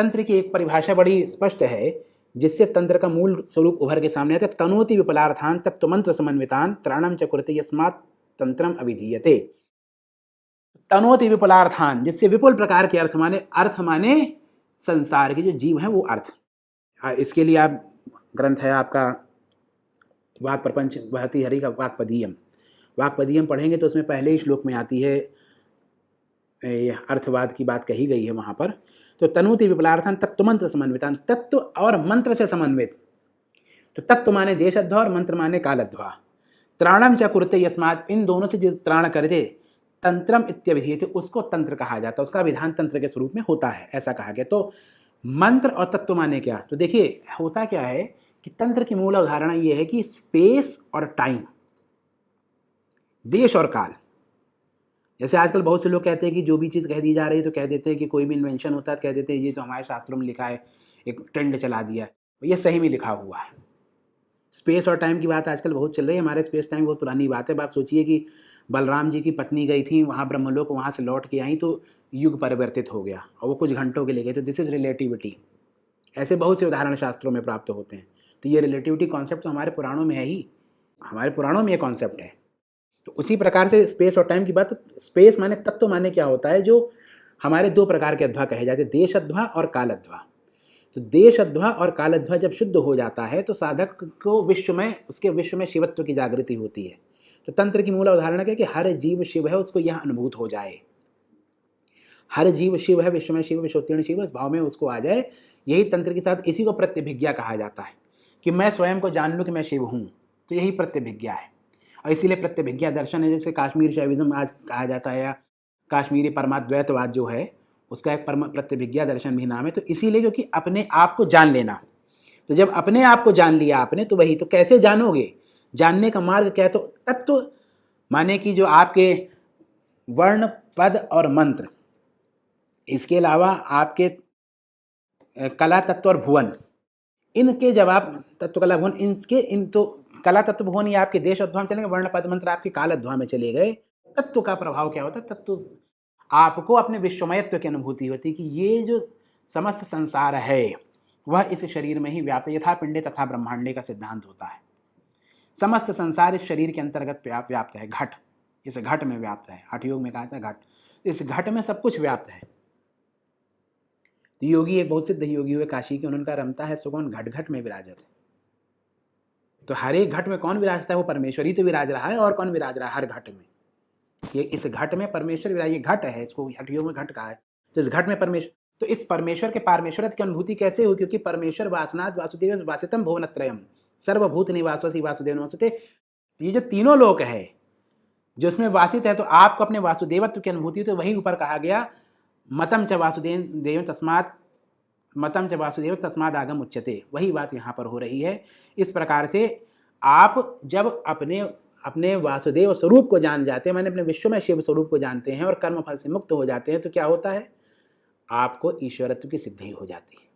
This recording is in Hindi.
तंत्र की एक परिभाषा बड़ी स्पष्ट है जिससे तंत्र का मूल स्वरूप उभर के सामने आता है। तनोति विपुलार्थान तत्वमंत्र समन्वितान त्राणम च कुरुते यस्मात् तंत्रम अभिधीयते। तनोति विपुलार्थान, जिससे विपुल प्रकार के अर्थ माने संसार के जो जीव हैं वो अर्थ। इसके लिए आप ग्रंथ है आपका वाक प्रपंच भर्तृहरि का वाकपदीयम पढ़ेंगे तो उसमें पहले ही श्लोक में आती है अर्थवाद की बात कही गई है वहाँ पर। तो तनोति विपुलार्थान तत्वमंत्र समन्वितान, तत्व और मंत्र से समन्वित। तो तत्व माने देशध्वा और मंत्र माने कालध्वा। त्राणम च कुरुते यस्मात्, इन दोनों से जो त्राण करे तंत्रम इत्यभिधीयते, उसको तंत्र कहा जाता है, उसका विधान तंत्र के स्वरूप में होता है, ऐसा कहा गया। तो मंत्र और तत्व माने क्या? तो देखिए होता क्या है कि तंत्र की मूल अवधारणा ये है कि स्पेस और टाइम, देश और काल। जैसे आजकल बहुत से लोग कहते हैं कि जो भी चीज़ कह दी जा रही है तो कह देते हैं कि कोई भी इन्वेंशन होता है तो कह देते हैं ये तो हमारे शास्त्रों में लिखा है, एक ट्रेंड चला दिया है, ये सही में लिखा हुआ है। स्पेस और टाइम की बात आजकल बहुत चल रही है। हमारे स्पेस टाइम बहुत पुरानी बात है। बात सोचिए कि बलराम जी की पत्नी गई थी वहाँ ब्रह्मलोक, वहाँ से लौट के आई तो युग परिवर्तित हो गया और वो कुछ घंटों के लिए गए। तो दिस इज़ रिलेटिविटी। ऐसे बहुत से उदाहरण शास्त्रों में प्राप्त होते हैं। तो ये रिलेटिविटी कॉन्सेप्ट तो हमारे पुराणों में है ही, हमारे पुराणों में ये कॉन्सेप्ट है। तो उसी प्रकार से स्पेस और टाइम की बात, स्पेस माने तत्व माने क्या होता है, जो हमारे दो प्रकार के अध्वा कहे जाते हैं, देशध्वा और कालध्वा। तो देशध्वा और कालध्वा जब शुद्ध हो जाता है तो साधक को उसके विश्व में शिवत्व की जागृति होती है। तो तंत्र की मूल अवधारणा क्या है कि हर जीव शिव है, उसको यह अनुभूत हो जाए। हर जीव शिव है, विश्व में शिव, विश्वोत्तीर्ण शिव, इस भाव में उसको आ जाए। यही तंत्र के साथ, इसी को प्रत्यभिज्ञा कहा जाता है कि मैं स्वयं को जान लूँ कि मैं शिव हूँ। तो यही प्रत्यभिज्ञा है और इसीलिए प्रत्यभिज्ञा दर्शन है। जैसे काश्मीर शैविज्म आज कहा जाता है या काश्मीरी परमाद्वैतवाद जो है उसका एक प्रत्यभिज्ञा दर्शन भी नाम है। तो इसीलिए क्योंकि अपने आप को जान लेना। तो जब अपने आप को जान लिया आपने तो वही, तो कैसे जानोगे, जानने का मार्ग क्या है? तो तत्व माने कि जो आपके वर्ण पद और मंत्र, इसके अलावा आपके कला तत्व और भुवन, इनके जब आप तत्व कला भुवन इन तो कला तत्व भुवन ये आपके देश अध्वा में चलेंगे, वर्ण पद मंत्र आपके काल अध्वा में चले गए। तत्व का प्रभाव क्या होता है? तत्व आपको अपने विश्वमयत्व की अनुभूति होती है कि ये जो समस्त संसार है वह इस शरीर में ही व्याप्त है। यथा पिंडे तथा ब्रह्मांडे का सिद्धांत होता है। समस्त संसार इस शरीर के अंतर्गत व्याप्त है। घट, इस घट में व्याप्त है। हठ योग में कहा था घट, इस घट में सब कुछ व्याप्त है। तो योगी एक बहुत सिद्ध योगी हुए काशी के, उनका रमता है सुगौन घट घट में विराजत है। तो हर एक घट में कौन विराजता है? वो परमेश्वर ही तो विराज रहा है। और कौन विराज रहा है? हर घट में ये इस घट में परमेश्वर विराज, ये घट है, इसको हठयोग में घट कहा है। तो इस घट में परमेश्वर, तो इस परमेश्वर के पारमेश्वरत्व की अनुभूति कैसे हुई? क्योंकि परमेश्वर वासनात् वासुदेव वासितम भुवनत्रयम सर्वभूत निवासवसी वासुदेव नमस्ते, ये जो तीनों लोक है जो इसमें वासित है, तो आपको अपने वासुदेवत्व की अनुभूति, तो वही ऊपर कहा गया मतम च वासुदेव तस्मात् आगम उच्यते। वही बात यहाँ पर हो रही है। इस प्रकार से आप जब अपने वासुदेव स्वरूप को जान जाते हैं, माने अपने विश्व में शिव स्वरूप को जानते हैं और कर्म फल से मुक्त हो जाते हैं, तो क्या होता है? आपको ईश्वरत्व की सिद्धि हो जाती है।